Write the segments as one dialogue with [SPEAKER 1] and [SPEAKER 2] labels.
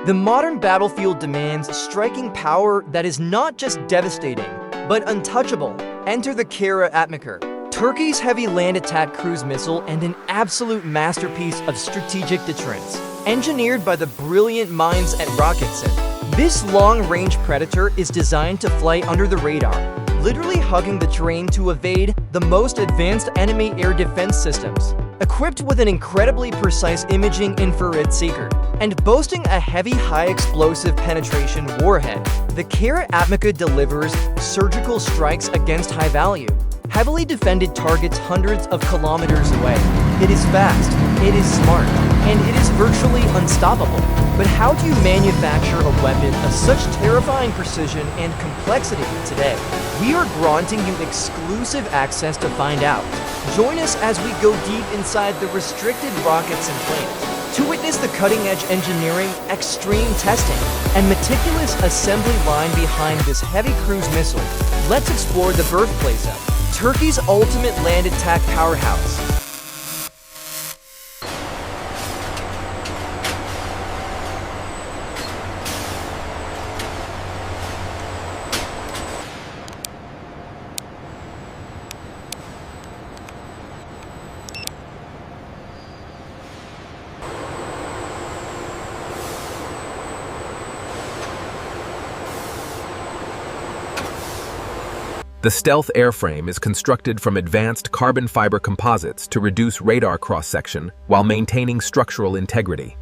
[SPEAKER 1] The modern battlefield demands striking power that is not just devastating, but untouchable. Enter the Kara Atmaca, Turkey's heavy land attack cruise missile and an absolute masterpiece of strategic deterrence. Engineered by the brilliant minds at Roketsan, this long-range predator is designed to fly under the radar, literally hugging the terrain to evade the most advanced enemy air defense systems. Equipped with an incredibly precise imaging infrared seeker and boasting a heavy high-explosive penetration warhead, the Kara Atmaca delivers surgical strikes against high-value, heavily defended targets hundreds of kilometers away. It is fast, it is smart, and it is virtually unstoppable. But how do you manufacture a weapon of such terrifying precision and complexity today? We are granting you exclusive access to find out. Join us as we go deep inside the restricted Roketsan plant to witness the cutting-edge engineering, extreme testing, and meticulous assembly line behind this heavy cruise missile. Let's explore the birthplace of Turkey's ultimate land attack powerhouse.
[SPEAKER 2] The stealth airframe is constructed from advanced carbon fiber composites to reduce radar cross-section while maintaining structural integrity.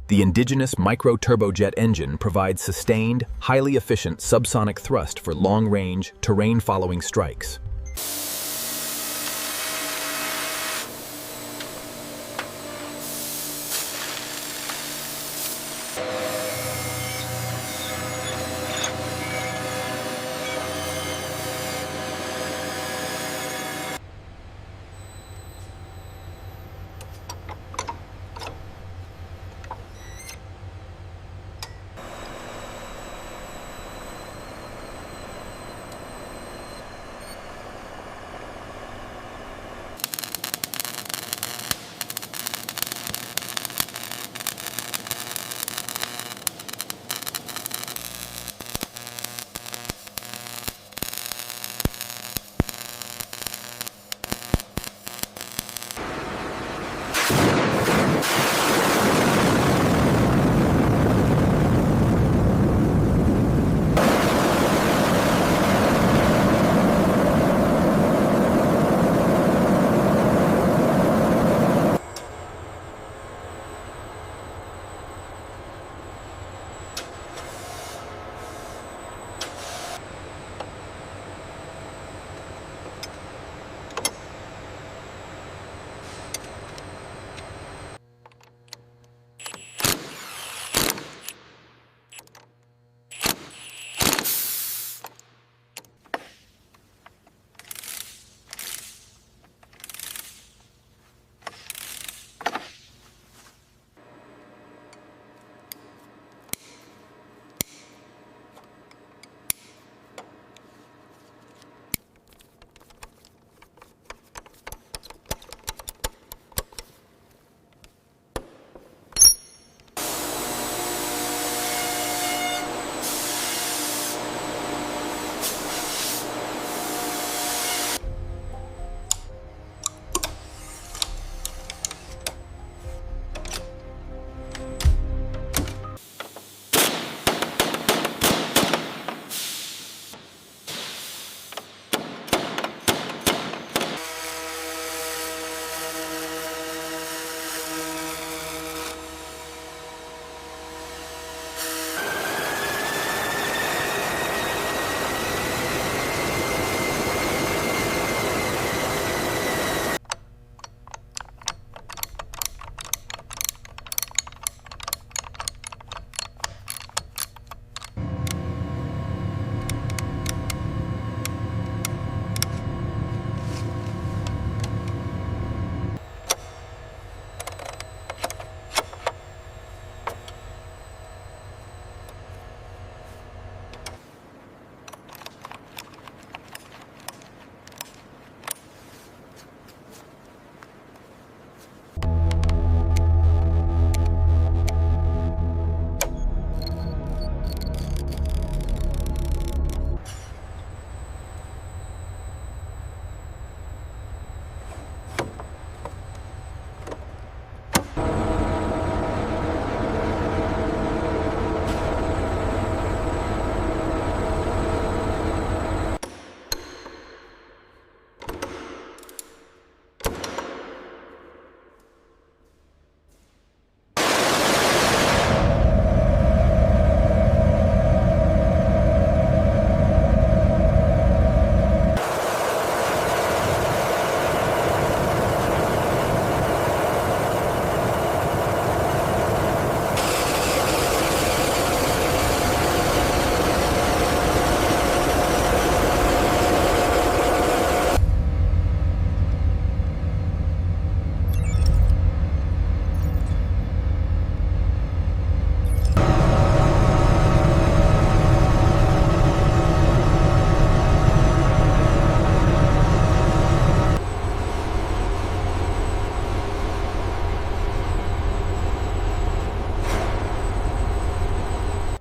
[SPEAKER 2] The indigenous micro-turbojet engine provides sustained, highly efficient subsonic thrust for long-range, terrain-following strikes.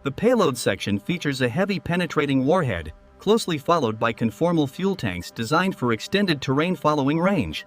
[SPEAKER 3] The payload section features a heavy penetrating warhead, closely followed by conformal fuel tanks designed for extended terrain following range.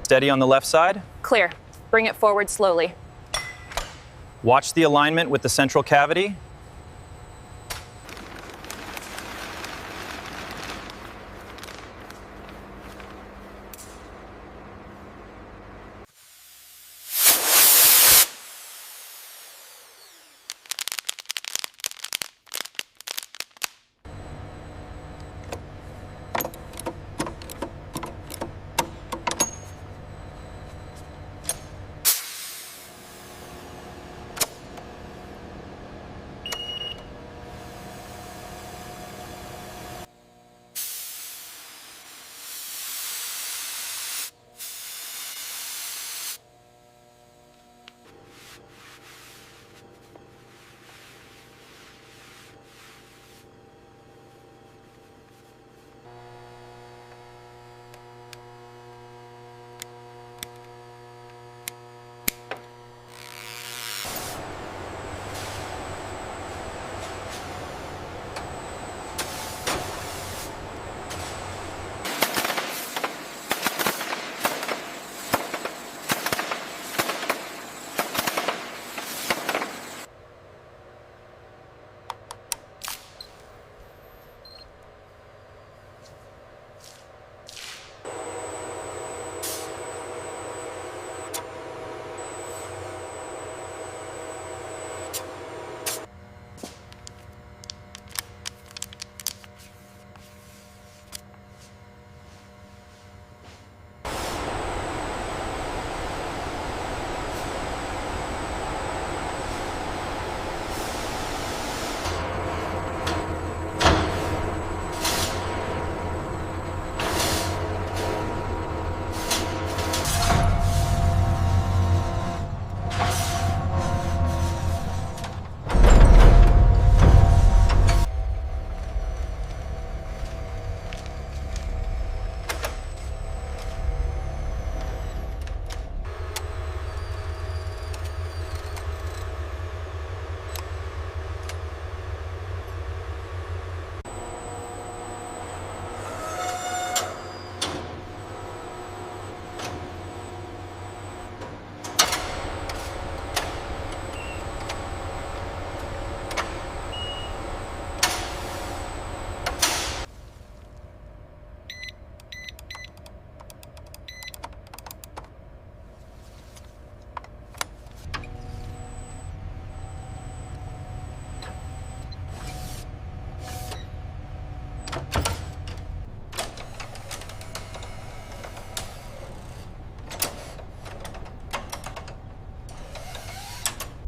[SPEAKER 4] Steady on the left side.
[SPEAKER 5] Clear. Bring it forward slowly.
[SPEAKER 4] Watch the alignment with the central cavity.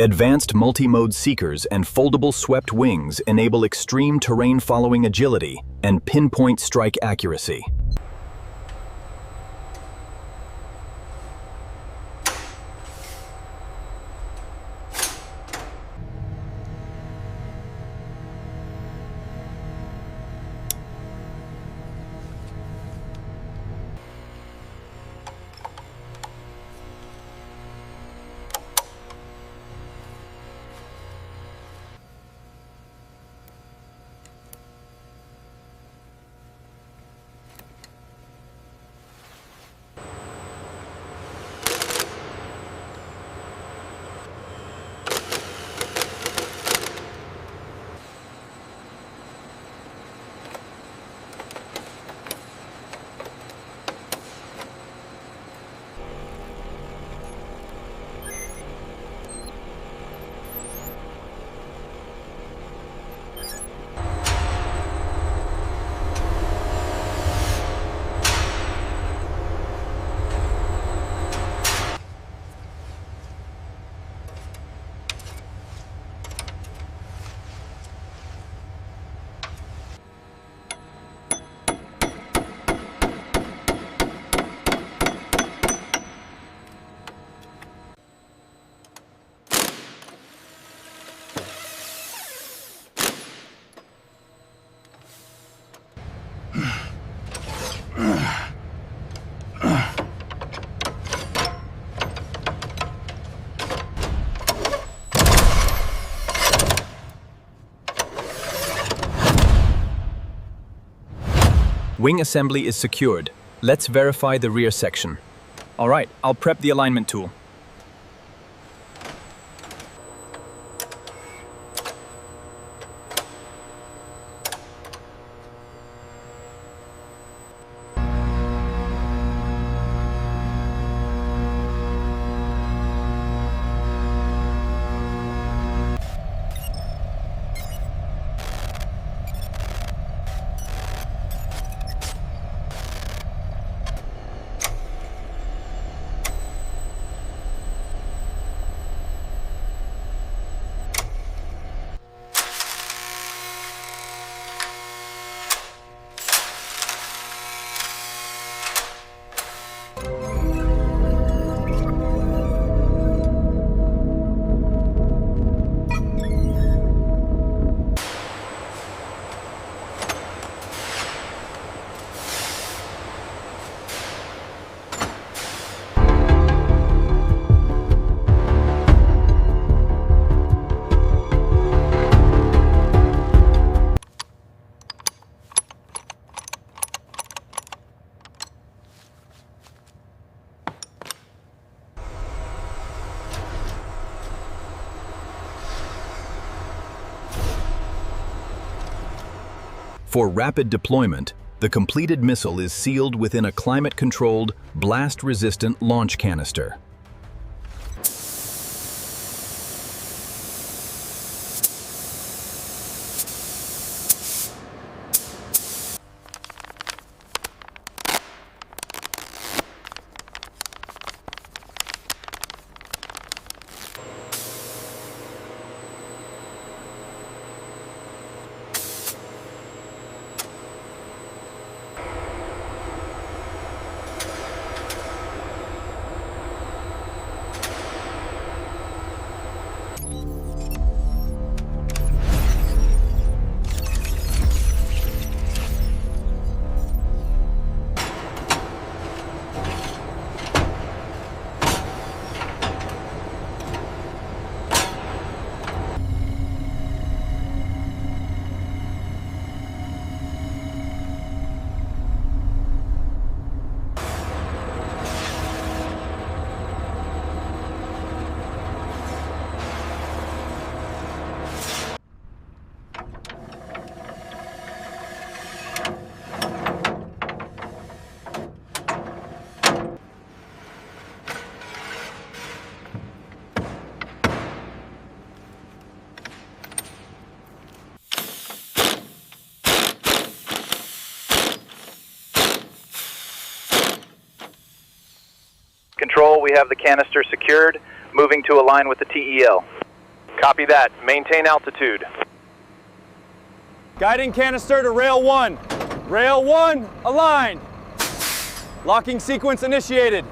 [SPEAKER 2] Advanced multi-mode seekers and foldable swept wings enable extreme terrain-following agility and pinpoint strike accuracy. Wing assembly is secured. Let's verify the rear section.
[SPEAKER 6] All right, I'll prep the alignment tool.
[SPEAKER 2] For rapid deployment, the completed missile is sealed within a climate-controlled, blast-resistant launch canister.
[SPEAKER 7] Control, we have the canister secured, moving to align with the TEL.
[SPEAKER 8] Copy that. Maintain altitude.
[SPEAKER 9] Guiding canister to rail 1. Rail 1, aligned. Locking sequence initiated.